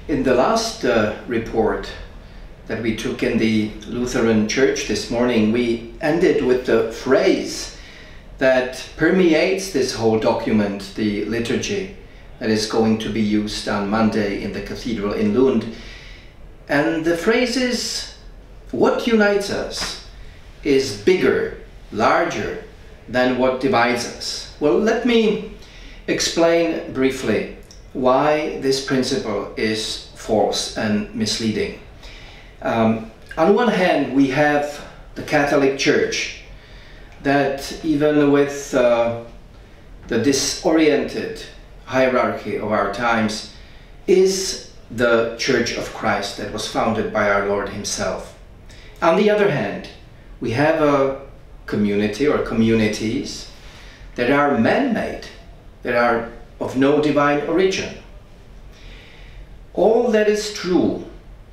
In the last report that we took in the Lutheran Church this morning, we ended with the phrase that permeates this whole document, the liturgy, that is going to be used on Monday in the cathedral in Lund. And the phrase is, what unites us is bigger, larger than what divides us. Well, let me explain briefly why this principle is false and misleading. On one hand, we have the Catholic Church that, even with the disoriented hierarchy of our times, is the Church of Christ that was founded by our Lord himself. On the other hand, we have a community or communities that are man-made, that are of no divine origin. All that is true,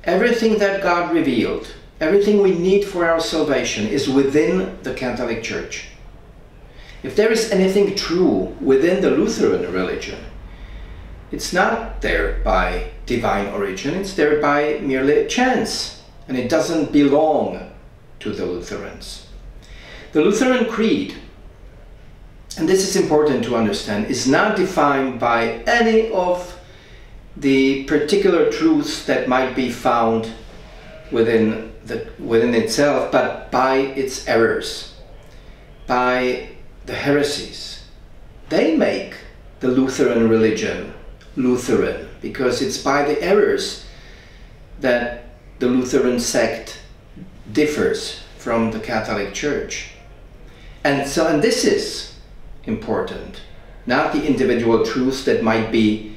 everything that God revealed, everything we need for our salvation is within the Catholic Church. If there is anything true within the Lutheran religion, it's not there by divine origin, it's there by merely chance, and it doesn't belong to the Lutherans. The Lutheran Creed, and this is important to understand, is not defined by any of the particular truths that might be found within itself, but by its errors, by the heresies. They make the Lutheran religion Lutheran, because it's by the errors that the Lutheran sect differs from the Catholic Church. And this is important, not the individual truths that might be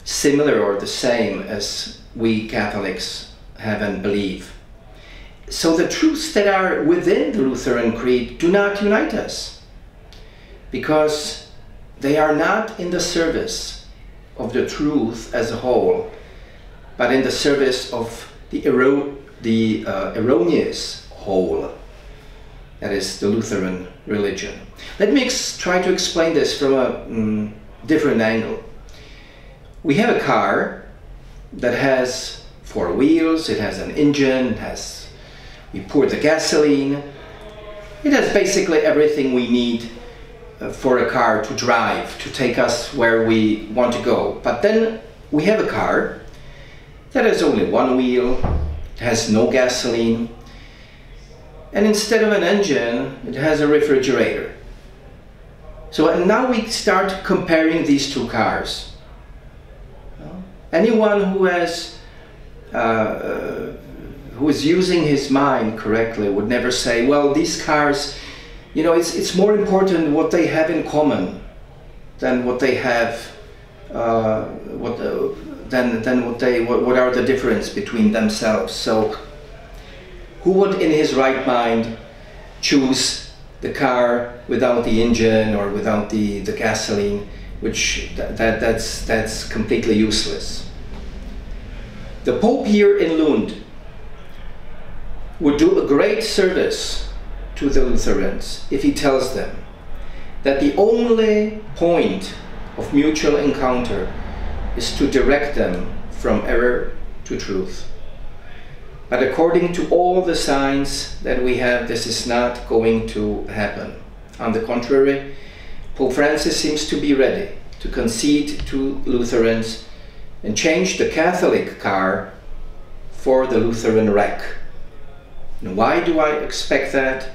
similar or the same as we Catholics have and believe. So the truths that are within the Lutheran Creed do not unite us, because they are not in the service of the truth as a whole, but in the service of the erroneous whole, that is the Lutheran religion. Let me try to explain this from a different angle. We have a car that has 4 wheels, it has an engine, we pour the gasoline, it has basically everything we need for a car to drive, to take us where we want to go. But then we have a car that has only 1 wheel, it has no gasoline, and instead of an engine, it has a refrigerator. And now we start comparing these two cars. Anyone who is using his mind correctly would never say, well, these cars, it's more important what they have in common than what they have, what are the difference between themselves. So who would in his right mind choose the car without the engine or without the gasoline, which that's completely useless. The Pope here in Lund would do a great service to the Lutherans if he tells them that the only point of mutual encounter is to direct them from error to truth. But according to all the signs that we have, this is not going to happen. On the contrary, Pope Francis seems to be ready to concede to Lutherans and change the Catholic car for the Lutheran wreck. And why do I expect that?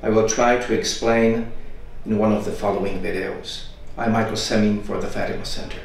I will try to explain in one of the following videos. I'm Michael Semming for the Fatima Center.